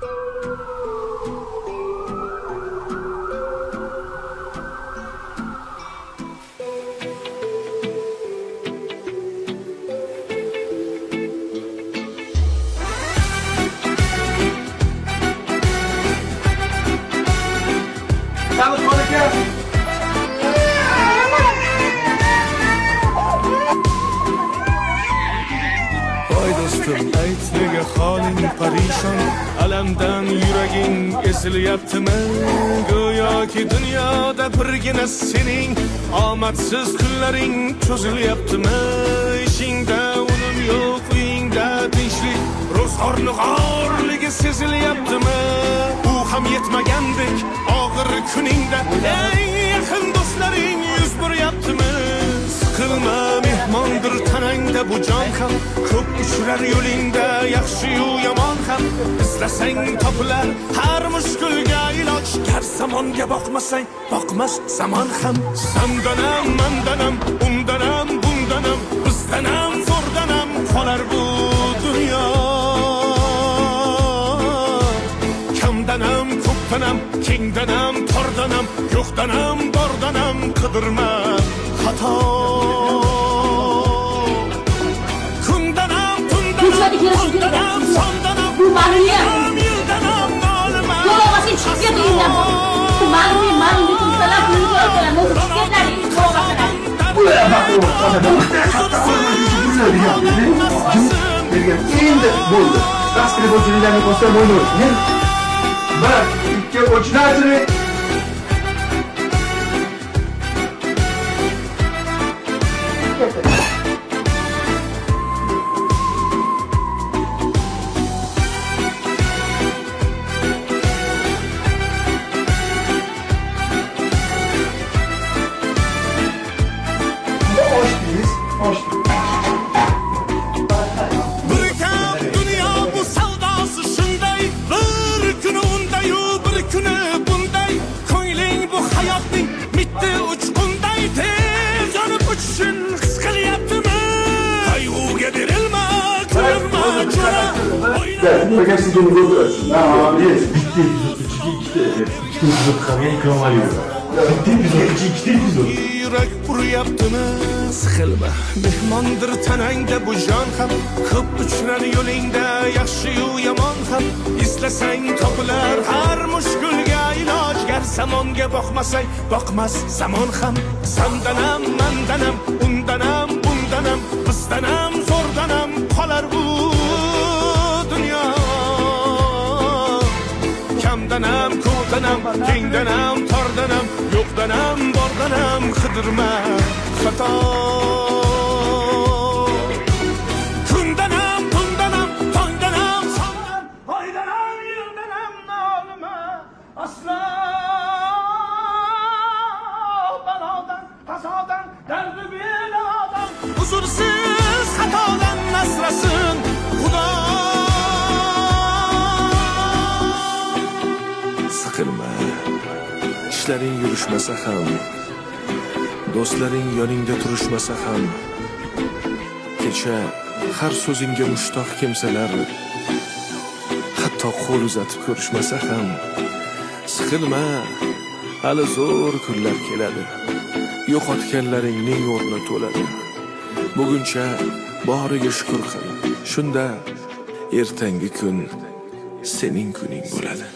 Voy do'stim, ayt nega holing parishon, alamdan yuraging esilyaptimi? Go'yoki dunyoda birgina sening omadsiz kunlaring cho'zilyaptimi? Ishingda unum yo'q, uyingda tinchlik, ro'zg'orni g'orligi sezilyaptimi? U ham yetmagandek og'ir kuningda eng yaqin do'stlaring yuz buryaptimi? Siqilma, mehmondir tanangda bu jon ham, ko'p uchrar yo'lingda yaxshi-yu yomon ham. Izlasang topilar har mushkulga iloj, gar zamonga boqmasang boqmas zamon ham. Sandanam, mandanam, undanam, bundanam, bizdanam, zo'rdanam qolar bu dunyo. Kamdanam, ko'pdanam, kengdanam, tordanam, yo'qdanam, bordanam qidirma xato. Bu ma'naviyat. To'g'ri chiqib ketgan. Bu ma'naviy tursalar bo'lgan. Bu endi bo'ldi. Rasmiy bo'yicha ko'rsam o'ynaymiz. Men 1, 2 o'chinatri Pagasi gün görüyoruz. Yes, bitti epizod. İki epizod kalmaya ikram alıyor. Bitti epizod, iki epizod. Yürek buryaptimi? Siqilma, mehmondir tanangda bu jon ham, ko'p uchrar yo'lingda yaxshi-yu yomon ham. Izlasang topilar har mushkulga iloj, gar zamonga boqmasang boqmas zamon ham. Sandanam, mandanam, undanam, bundanam, bizdanam, zo'rdanam qolar bu dunyo. Kamdanam, ko'pdanam, kengdanam, tordanam, yo'qdanam, bordanam qidirma xato. Kundanam, bundanam, tongdanam, sondan, oydanam, yildanam nolima aslo. Balodan, qazodan, dardi beladan, huzursiz xatodan asrasin Xudo. Siqilma, ishlaring yurishmasa ham, do'stlaring yoningda turishmasa ham, kecha har so'zingga mushtoq kimsalar hatto qo'l uzatib ko'rishmasa ham, siqilma, hali zo'r kunlar keladi, yo'qotganlaringning o'rni to'ladi. Buguncha boriga shukr qil, shunda ertangi kun sening kuning bo'ladi.